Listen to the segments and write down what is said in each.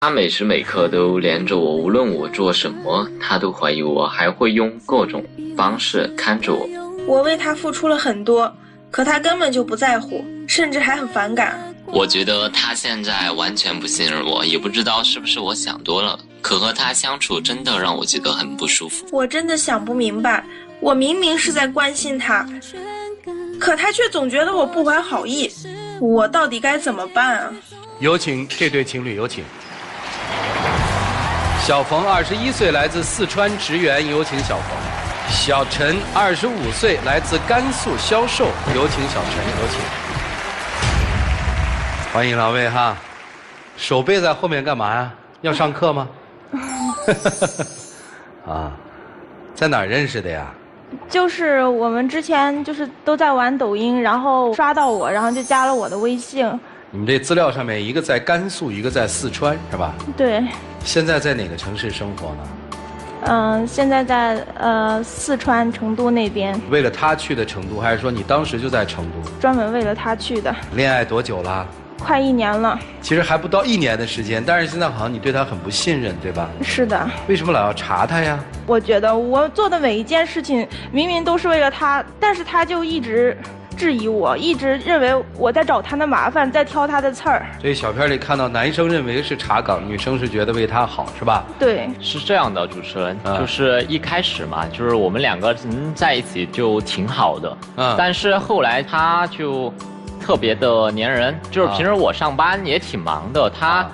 他每时每刻都连着我，无论我做什么，他都怀疑我，还会用各种方式看着我。我为他付出了很多，可他根本就不在乎，甚至还很反感。我觉得他现在完全不信任我，也不知道是不是我想多了，可和他相处真的让我觉得很不舒服。我真的想不明白，我明明是在关心他，可他却总觉得我不怀好意，我到底该怎么办啊？有请这对情侣，有请。小冯21岁，来自四川职员，有请小冯。小陈25岁，来自甘肃销售，有请小陈，有请。欢迎两位哈。手背在后面干嘛呀？要上课吗？啊，在哪儿认识的呀？就是我们之前就是都在玩抖音，然后刷到我，然后就加了我的微信。你们这资料上面一个在甘肃，一个在四川，是吧？对。现在在哪个城市生活呢？现在在四川成都那边。为了他去的成都，还是说你当时就在成都？专门为了他去的。恋爱多久了？快1年了。其实还不到1年的时间，但是现在好像你对他很不信任，对吧？是的。为什么老要查他呀？我觉得我做的每一件事情明明都是为了他，但是他就一直质疑我，一直认为我在找他的麻烦，在挑他的刺儿。这小片里看到男生认为是查岗，女生是觉得为他好，是吧？对，是这样的，主持人，就是一开始嘛，就是我们两个人在一起就挺好的，但是后来他就特别的粘人，就是平时我上班也挺忙的，他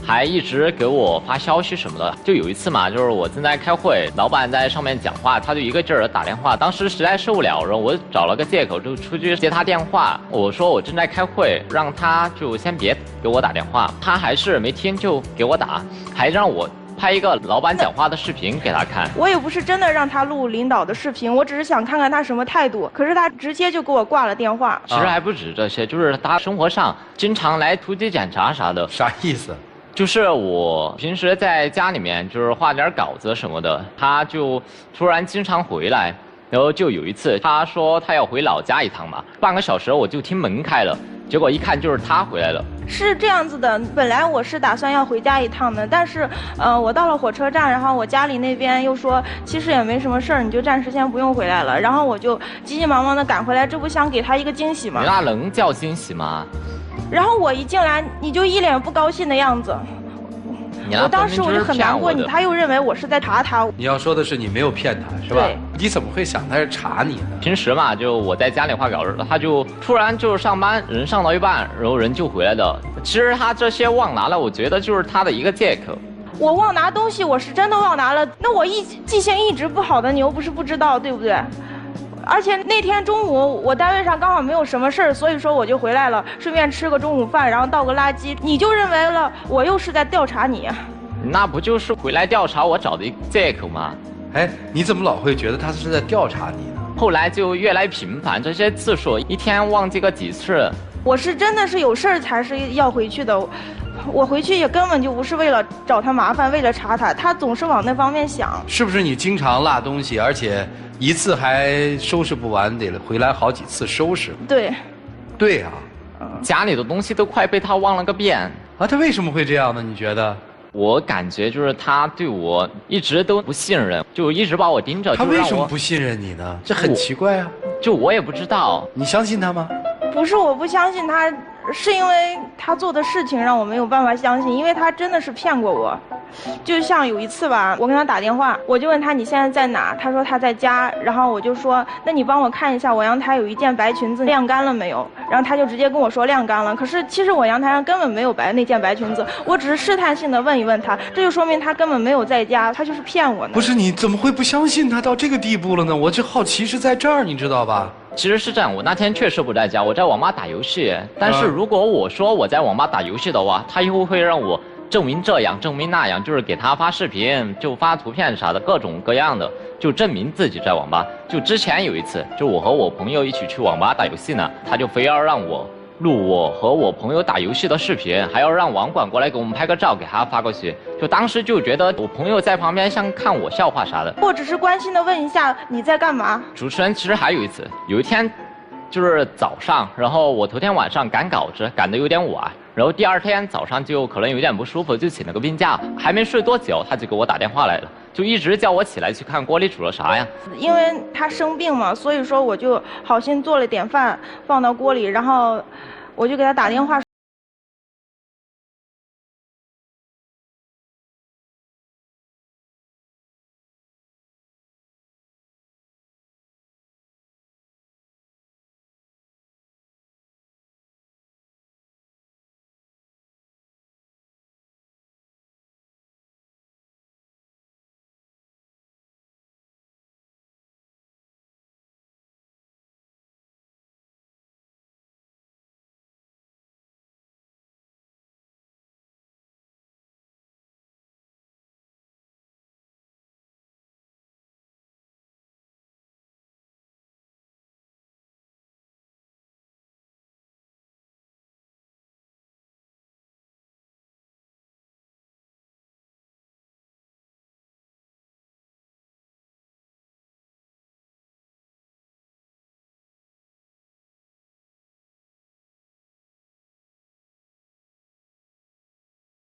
还一直给我发消息什么的。就有一次嘛，就是我正在开会，老板在上面讲话，他就一个劲儿打电话，当时实在受不了，然后我找了个借口就出去接他电话，我说我正在开会，让他就先别给我打电话，他还是没听就给我打，还让我拍一个老板讲话的视频给他看。我也不是真的让他录领导的视频，我只是想看看他什么态度，可是他直接就给我挂了电话。其实还不止这些，就是他生活上经常来突击检查啥的。啥意思？就是我平时在家里面就是画点稿子什么的，他就突然经常回来，然后就有一次他说他要回老家一趟嘛，半个小时我就听门开了，结果一看就是他回来了。是这样子的，本来我是打算要回家一趟的，但是我到了火车站，然后我家里那边又说其实也没什么事儿，你就暂时先不用回来了，然后我就急急忙忙的赶回来，这不想给他一个惊喜吗？你那能叫惊喜吗？然后我一进来，你就一脸不高兴的样子，我当时我就很难过你，他又认为我是在查他。你要说的是你没有骗他，是吧？对。你怎么会想他是查你呢？平时嘛，就我在家里画稿子，他就突然就是上班，人上到一半，然后人就回来了。其实他这些忘拿了，我觉得就是他的一个借口。我忘拿东西，我是真的忘拿了。那我记性一直不好的，你又不是不知道，对不对？而且那天中午我单位上刚好没有什么事儿，所以说我就回来了，顺便吃个中午饭，然后倒个垃圾。你就认为了我又是在调查你？那不就是回来调查我找的一个借口吗？哎，你怎么老会觉得他是在调查你呢？后来就越来频繁，这些次数一天忘记个几次。我是真的是有事儿才是要回去的，我回去也根本就不是为了找他麻烦，为了查他，他总是往那方面想。是不是你经常落东西，而且一次还收拾不完，得回来好几次收拾？对。对啊，家里的东西都快被他忘了个遍啊！他为什么会这样呢？你觉得？我感觉就是他对我一直都不信任，就一直把我盯着。他为什么不信任你呢？这很奇怪啊！就我也不知道。你相信他吗？不是我不相信他，是因为他做的事情让我没有办法相信，因为他真的是骗过我。就像有一次吧，我跟他打电话，我就问他你现在在哪，他说他在家，然后我就说那你帮我看一下我阳台有一件白裙子晾干了没有，然后他就直接跟我说晾干了，可是其实我阳台上根本没有那件白裙子，我只是试探性的问一问他，这就说明他根本没有在家，他就是骗我呢。不是，你怎么会不相信他到这个地步了呢？我这好奇是在这儿，你知道吧？其实是这样，我那天确实不在家，我在网吧打游戏，但是如果我说我在网吧打游戏的话，他又会让我证明这样证明那样，就是给他发视频，就发图片啥的，各种各样的，就证明自己在网吧。就之前有一次，就我和我朋友一起去网吧打游戏呢，他就非要让我录我和我朋友打游戏的视频，还要让网管过来给我们拍个照给他发过去。就当时就觉得我朋友在旁边像看我笑话啥的。我只是关心的问一下你在干嘛。主持人，其实还有一次，有一天就是早上，然后我头天晚上赶稿子赶得有点晚，然后第二天早上就可能有点不舒服，就请了个病假，还没睡多久他就给我打电话来了，就一直叫我起来去看锅里煮了啥呀。因为他生病嘛，所以说我就好心做了点饭放到锅里，然后我就给他打电话。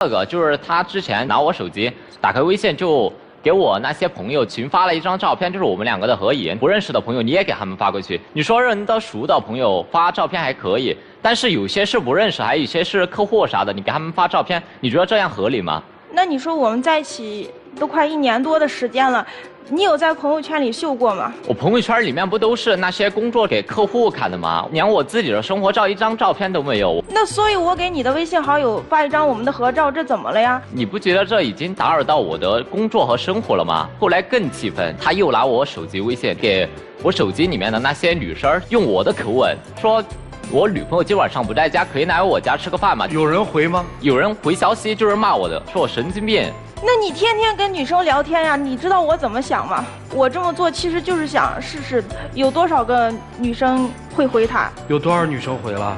这个就是他之前拿我手机打开微信就给我那些朋友群发了一张照片，就是我们两个的合影。不认识的朋友你也给他们发过去。你说认得熟的朋友发照片还可以，但是有些是不认识，还有一些是客户啥的，你给他们发照片，你觉得这样合理吗？那你说我们在一起都快1年多的时间了，你有在朋友圈里秀过吗？我朋友圈里面不都是那些工作给客户看的吗？连我自己的生活照一张照片都没有。那所以我给你的微信好友发一张我们的合照，这怎么了呀？你不觉得这已经打扰到我的工作和生活了吗？后来更气愤，他又拿我手机微信给我手机里面的那些女生用我的口吻说我女朋友今晚上不在家，可以来我家吃个饭吗？有人回吗？有人回消息就是骂我的，说我神经病。那你天天跟女生聊天呀，你知道我怎么想吗？我这么做其实就是想试试有多少个女生会回他。有多少女生回了？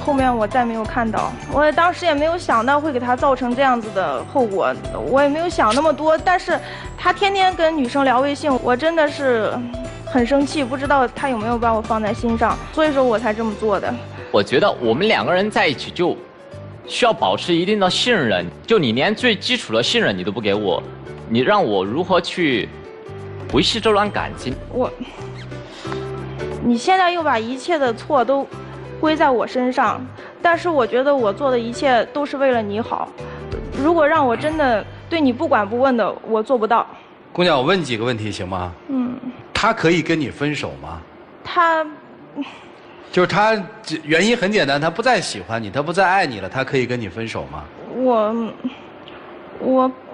后面我再没有看到，我当时也没有想到会给他造成这样子的后果，我也没有想那么多。但是他天天跟女生聊微信，我真的是很生气，不知道他有没有把我放在心上，所以说我才这么做的。我觉得我们两个人在一起就需要保持一定的信任，就你连最基础的信任你都不给我，你让我如何去维系这段感情？你现在又把一切的错都归在我身上，但是我觉得我做的一切都是为了你好。如果让我真的对你不管不问的，我做不到。姑娘，我问几个问题行吗？他可以跟你分手吗？就是他原因很简单，他不再喜欢你，他不再爱你了，他可以跟你分手吗？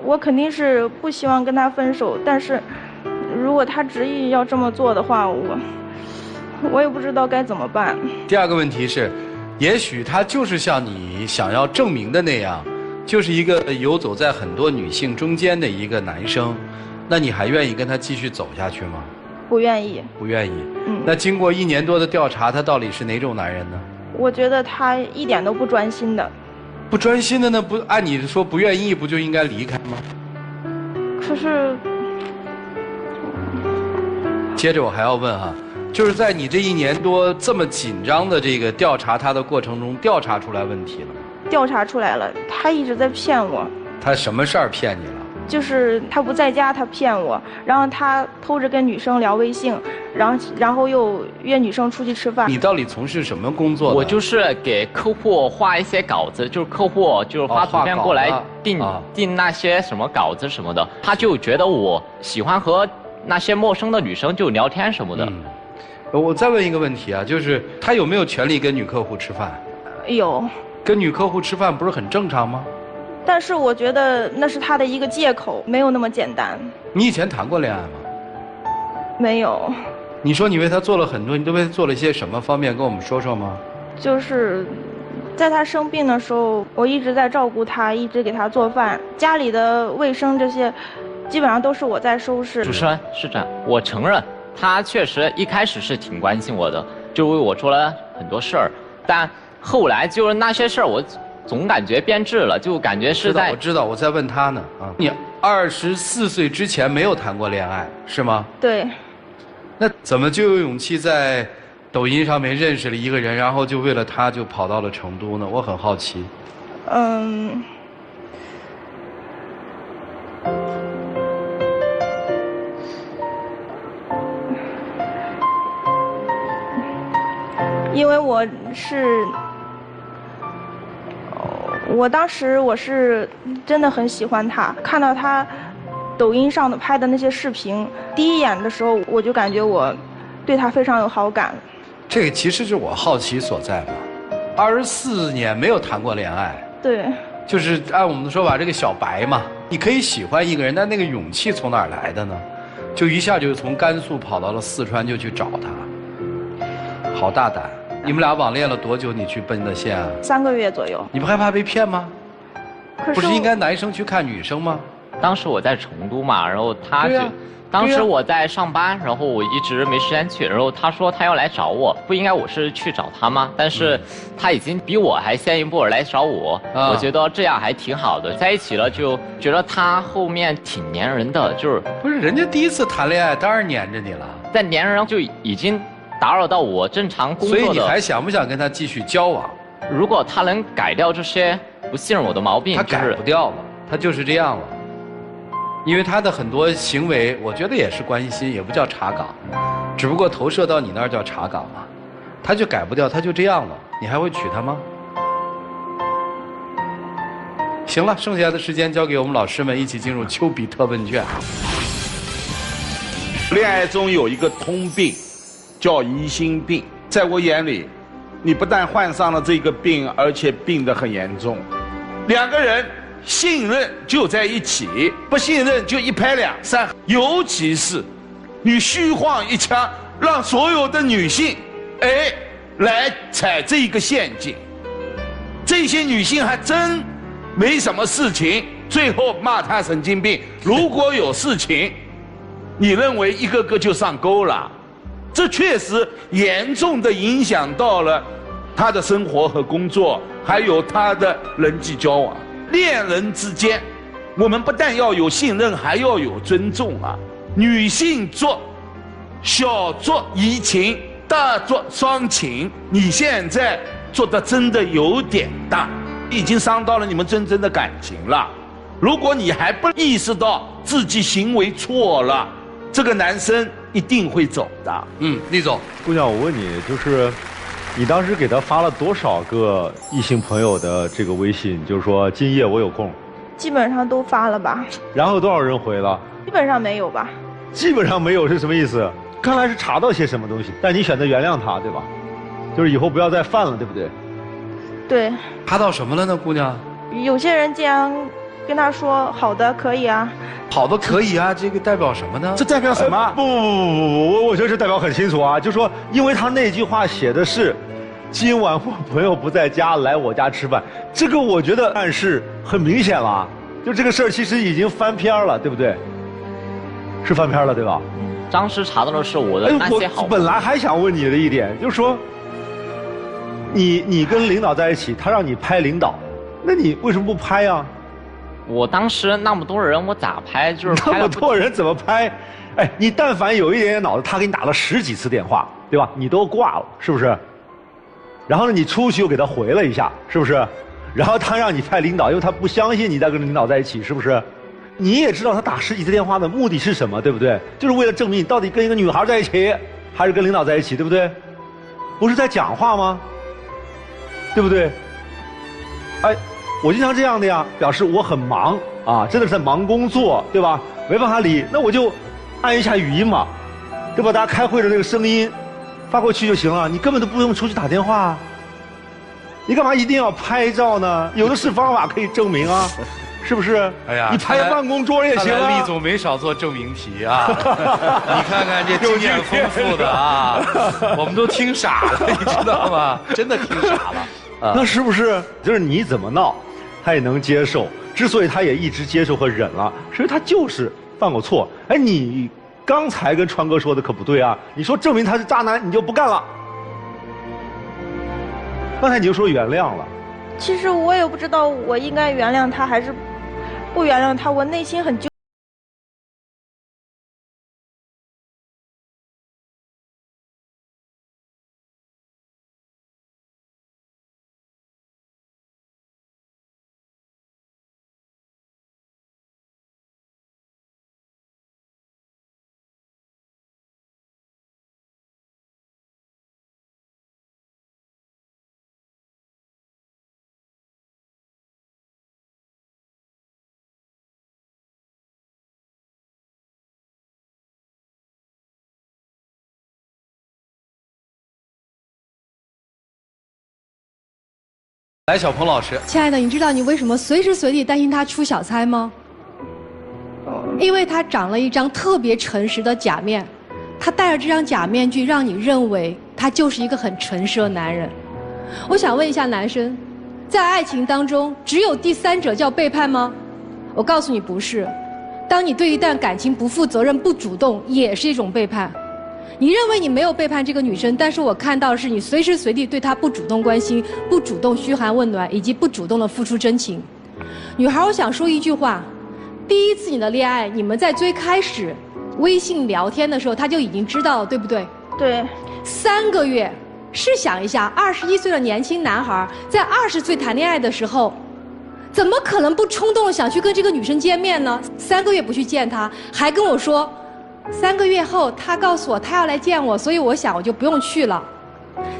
我肯定是不希望跟他分手，但是如果他执意要这么做的话，我也不知道该怎么办。第二个问题是，也许他就是像你想要证明的那样，就是一个游走在很多女性中间的一个男生，那你还愿意跟他继续走下去吗？不愿意。不愿意。那经过1年多的调查，他到底是哪种男人呢？我觉得他一点都不专心的。不专心的呢？不按你说不愿意，不就应该离开吗？可是，接着我还要问哈，就是在你这1年多这么紧张的这个调查他的过程中，调查出来问题了吗？调查出来了，他一直在骗我。他什么事儿骗你了？就是他不在家，他骗我，然后他偷着跟女生聊微信，然后又约女生出去吃饭。你到底从事什么工作的？我就是给客户画一些稿子，就是客户就是发图片过来订那些什么稿子什么的，他就觉得我喜欢和那些陌生的女生就聊天什么的。我再问一个问题啊，就是他有没有权利跟女客户吃饭？有。跟女客户吃饭不是很正常吗？但是我觉得那是他的一个借口，没有那么简单。你以前谈过恋爱吗？没有。你说你为他做了很多，你都为他做了一些什么方面？跟我们说说吗？就是在他生病的时候，我一直在照顾他，一直给他做饭，家里的卫生这些基本上都是我在收拾。主持人是这样，我承认他确实一开始是挺关心我的，就为我做了很多事儿，但后来就是那些事儿我总感觉变质了，就感觉是在……我知道，我在问他呢啊。你24岁之前没有谈过恋爱是吗？对。那怎么就有勇气在抖音上面认识了一个人，然后就为了他就跑到了成都呢？我很好奇。因为当时我是真的很喜欢他，看到他抖音上的拍的那些视频，第一眼的时候我就感觉我对他非常有好感。这个其实是我好奇所在嘛。24年没有谈过恋爱，对，就是按我们的说法，这个小白嘛，你可以喜欢一个人，但那个勇气从哪儿来的呢？就一下就从甘肃跑到了四川就去找他，好大胆！你们俩网恋了多久？你去奔的现啊？3个月左右。你不害怕被骗吗？可是不是应该男生去看女生吗？当时我在成都嘛，然后他就。当时我在上班，然后我一直没时间去，然后他说他要来找我，不应该我是去找他吗？但是他已经比我还先一步来找我，我觉得这样还挺好的，在一起了就觉得他后面挺粘人的，就是不是人家第一次谈恋爱当然粘着你了，在粘人就已经打扰到我正常工作的。所以你还想不想跟他继续交往？如果他能改掉这些不信任我的毛病，他改不掉了，他就是这样了。因为他的很多行为，我觉得也是关心，也不叫查岗，只不过投射到你那儿叫查岗嘛。他就改不掉，他就这样了，你还会娶她吗？行了，剩下的时间交给我们老师们，一起进入丘比特问卷。恋爱中有一个通病，叫疑心病。在我眼里，你不但患上了这个病，而且病得很严重。两个人信任就在一起，不信任就一拍两散。尤其是你虚晃一枪，让所有的女性来踩这个陷阱，这些女性还真没什么事情，最后骂他神经病。如果有事情，你认为一个个就上钩了，这确实严重的影响到了他的生活和工作，还有他的人际交往。恋人之间，我们不但要有信任，还要有尊重啊！女性做小作怡情，大作伤情，你现在做的真的有点大，已经伤到了你们真正的感情了。如果你还不意识到自己行为错了，这个男生一定会走的。厉总，姑娘，我问你，就是你当时给他发了多少个异性朋友的这个微信？就是说今夜我有空。基本上都发了吧。然后多少人回了？基本上没有吧。基本上没有是什么意思？看来是查到些什么东西，但你选择原谅他，对吧？就是以后不要再犯了，对不对？对。查到什么了呢，姑娘？有些人竟然跟他说好的可以啊。好的可以啊，这个代表什么呢？这代表什么？不，我觉得这代表很清楚啊，就说因为他那句话写的是今晚我朋友不在家，来我家吃饭，这个我觉得暗示很明显了，就这个事儿其实已经翻篇了，对不对？是翻篇了，对吧？当时查到的是我的那些好。我本来还想问你的一点，就是说，你跟领导在一起，他让你拍领导，那你为什么不拍啊？我当时那么多人，我咋拍？就是那么多人怎么拍？哎，你但凡有一点点脑子，他给你打了10几次电话，对吧？你都挂了，是不是？然后呢，你出去又给他回了一下，是不是？然后他让你拍领导，因为他不相信你在跟领导在一起，是不是？你也知道他打10几次电话的目的是什么，对不对？就是为了证明你到底跟一个女孩在一起，还是跟领导在一起，对不对？不是在讲话吗？对不对？哎，我经常这样的呀，表示我很忙啊，真的是在忙工作，对吧？没办法理，那我就按一下语音嘛，对吧？大家开会的那个声音发过去就行了，你根本都不用出去打电话，你干嘛一定要拍照呢？有的是方法可以证明啊，是不是？哎呀，你拍办公桌也行啊。厉总没少做证明题啊，你看看这经验丰富的啊，我们都听傻了，你知道吗？真的听傻了。那是不是就是你怎么闹，他也能接受？之所以他也一直接受和忍了，是因为他就是犯过错。哎，你刚才跟川哥说的可不对啊！你说证明他是渣男，你就不干了。刚才你就说原谅了。其实我也不知道我应该原谅他还是不原谅他，我内心很纠来，小鹏老师，亲爱的，你知道你为什么随时随地担心他出小差吗？因为他长了一张特别诚实的假面，他戴着这张假面具，让你认为他就是一个很诚实的男人。我想问一下男生，在爱情当中，只有第三者叫背叛吗？我告诉你不是。当你对一段感情不负责任、不主动，也是一种背叛。你认为你没有背叛这个女生，但是我看到的是你随时随地对她不主动关心、不主动嘘寒问暖，以及不主动的付出真情。女孩，我想说一句话：第一次你的恋爱，你们在最开始微信聊天的时候，他就已经知道了，对不对？对。3个月，试想一下，21岁的年轻男孩在20岁谈恋爱的时候，怎么可能不冲动地想去跟这个女生见面呢？3个月不去见她，还跟我说，3个月后他告诉我他要来见我，所以我想我就不用去了。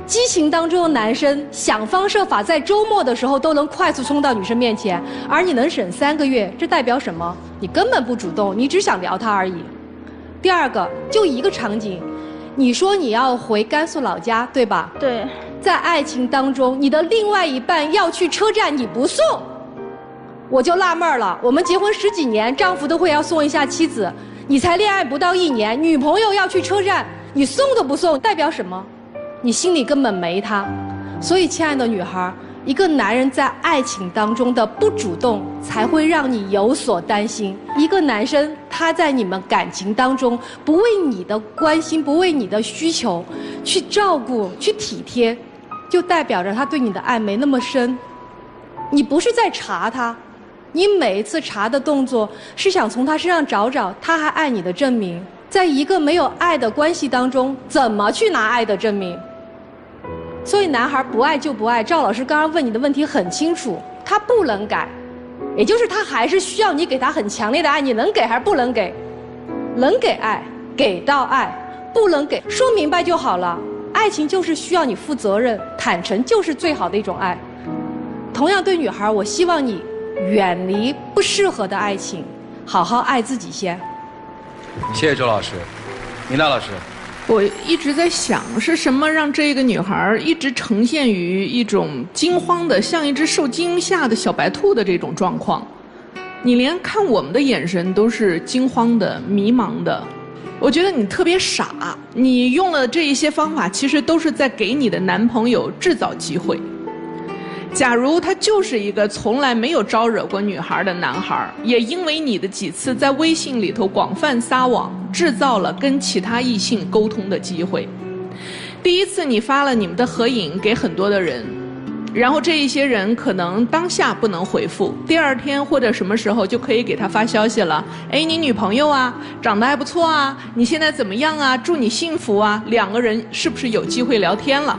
激情当中的男生想方设法在周末的时候都能快速冲到女生面前，而你能省3个月，这代表什么？你根本不主动，你只想聊她而已。第二个，就一个场景，你说你要回甘肃老家，对吧？对。在爱情当中，你的另外一半要去车站，你不送，我就纳闷了。我们结婚10几年，丈夫都会要送一下妻子，你才恋爱不到1年，女朋友要去车站，你送都不送，代表什么？你心里根本没她。所以，亲爱的女孩，一个男人在爱情当中的不主动，才会让你有所担心。一个男生他在你们感情当中不为你的关心，不为你的需求去照顾、去体贴，就代表着他对你的爱没那么深。你不是在查他，你每一次查的动作是想从他身上找找他还爱你的证明。在一个没有爱的关系当中，怎么去拿爱的证明？所以男孩不爱就不爱。赵老师刚刚问你的问题很清楚，他不能改，也就是他还是需要你给他很强烈的爱。你能给还是不能给？能给爱，给到爱；不能给，说明白就好了。爱情就是需要你负责任，坦诚就是最好的一种爱。同样对女孩，我希望你远离不适合的爱情，好好爱自己先。谢谢周老师。明娜老师，我一直在想，是什么让这个女孩一直呈现于一种惊慌的，像一只受惊吓的小白兔的这种状况？你连看我们的眼神都是惊慌的、迷茫的。我觉得你特别傻，你用了这一些方法，其实都是在给你的男朋友制造机会。假如他就是一个从来没有招惹过女孩的男孩，也因为你的几次在微信里头广泛撒网，制造了跟其他异性沟通的机会。第一次你发了你们的合影给很多的人，然后这一些人可能当下不能回复，第二天或者什么时候就可以给他发消息了。哎，你女朋友啊，长得还不错啊，你现在怎么样啊？祝你幸福啊！两个人是不是有机会聊天了？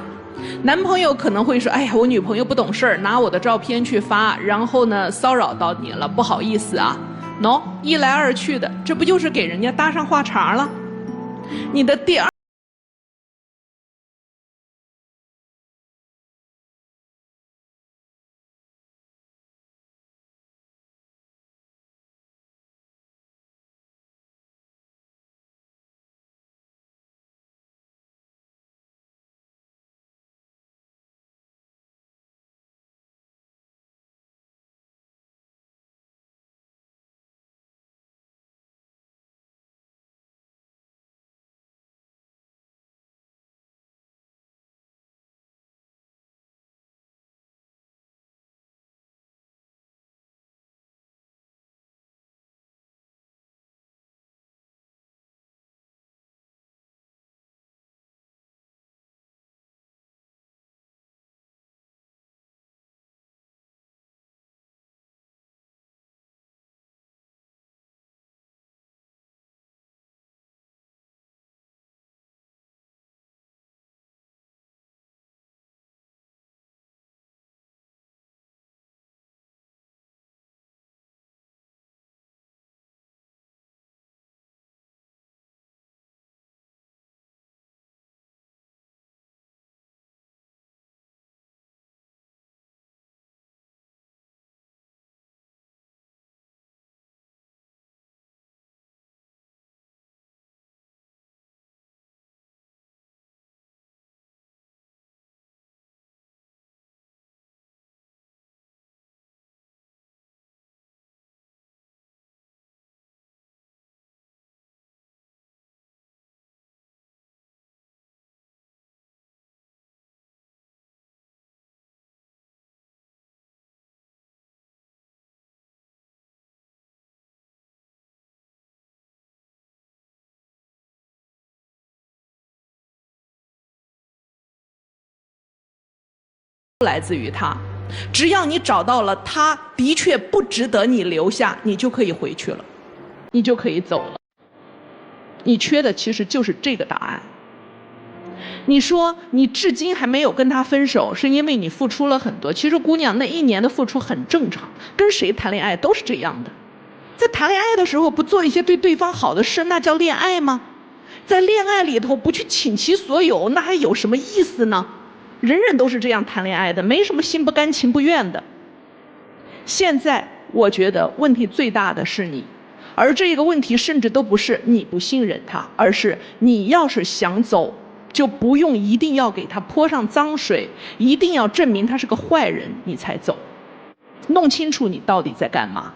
男朋友可能会说，哎呀，我女朋友不懂事儿，拿我的照片去发，然后呢骚扰到你了，不好意思啊。喏，一来二去的，这不就是给人家搭上话茬了？你的第二来自于他。只要你找到了他的确不值得你留下，你就可以回去了，你就可以走了。你缺的其实就是这个答案。你说你至今还没有跟他分手，是因为你付出了很多。其实姑娘那1年的付出很正常，跟谁谈恋爱都是这样的。在谈恋爱的时候不做一些对对方好的事，那叫恋爱吗？在恋爱里头不去倾其所有，那还有什么意思呢？人人都是这样谈恋爱的，没什么心不甘情不愿的。现在我觉得问题最大的是你，而这个问题甚至都不是你不信任他，而是你要是想走，就不用一定要给他泼上脏水，一定要证明他是个坏人你才走。弄清楚你到底在干嘛。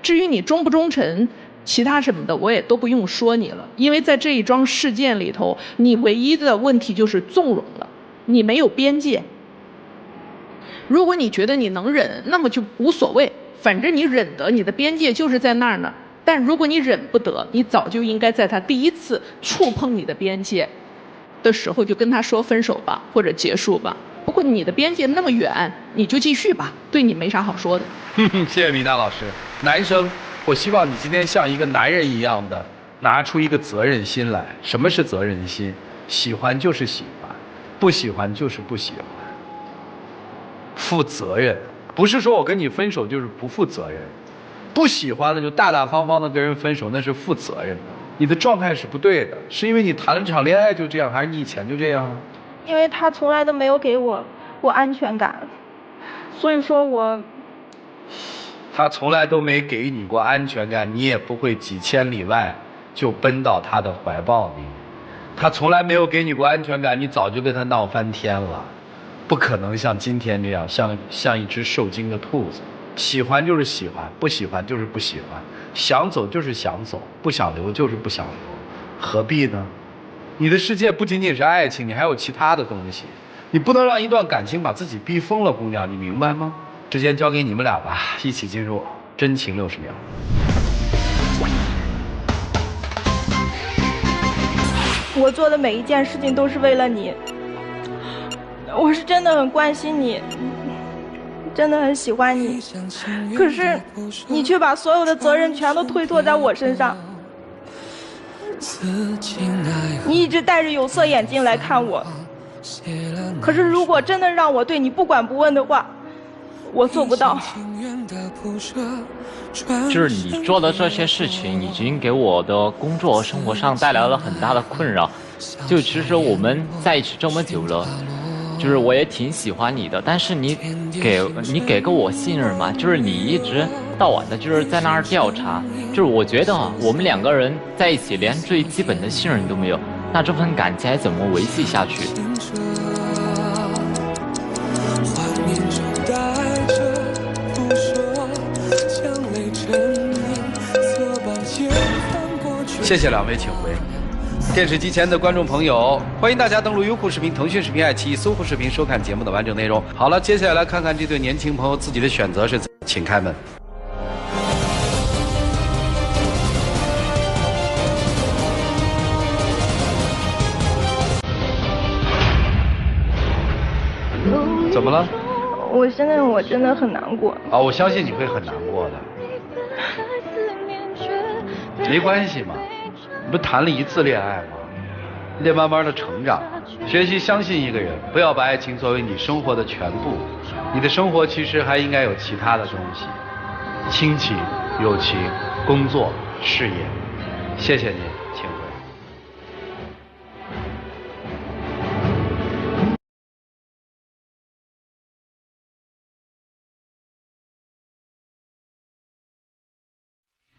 至于你忠不忠诚，其他什么的我也都不用说你了，因为在这一桩事件里头，你唯一的问题就是纵容了，你没有边界。如果你觉得你能忍，那么就无所谓，反正你忍得，你的边界就是在那儿呢。但如果你忍不得，你早就应该在他第一次触碰你的边界的时候就跟他说分手吧，或者结束吧。不过你的边界那么远，你就继续吧，对你没啥好说的。谢谢米娜老师。男生，我希望你今天像一个男人一样的拿出一个责任心来。什么是责任心？喜欢就是喜欢，不喜欢就是不喜欢。负责任，不是说我跟你分手就是不负责任。不喜欢的就大大方方的跟人分手，那是负责任的。你的状态是不对的，是因为你谈了这场恋爱就这样，还是你以前就这样？因为他从来都没有给我安全感，所以说他从来都没给你过安全感，你也不会几千里外就奔到他的怀抱里。他从来没有给你过安全感，你早就跟他闹翻天了。不可能像今天这样，像一只受惊的兔子。喜欢就是喜欢，不喜欢就是不喜欢，想走就是想走，不想留就是不想留，何必呢？你的世界不仅仅是爱情，你还有其他的东西，你不能让一段感情把自己逼疯了，姑娘，你明白吗？时间交给你们俩吧，一起进入真情60秒。我做的每一件事情都是为了你，我是真的很关心你，真的很喜欢你，可是你却把所有的责任全都推脱在我身上。你一直戴着有色眼镜来看我，可是如果真的让我对你不管不问的话，我做不到。就是你做的这些事情已经给我的工作生活上带来了很大的困扰。就其实我们在一起这么久了，就是我也挺喜欢你的，但是你给过我信任吗？就是你一直到晚的就是在那儿调查，就是我觉得我们2个人在一起连最基本的信任都没有，那这份感情还怎么维系下去？谢谢2位，请回。电视机前的观众朋友，欢迎大家登录优酷视频、腾讯视频、爱奇艺、搜狐视频收看节目的完整内容。好了，接下来看看这对年轻朋友自己的选择是，请开门。怎么了？现在我真的很难过。啊，我相信你会很难过的。没关系嘛。你不谈了1次恋爱吗？你得慢慢的成长，学习相信一个人，不要把爱情作为你生活的全部。你的生活其实还应该有其他的东西，亲情、友情、工作、事业。谢谢你，请。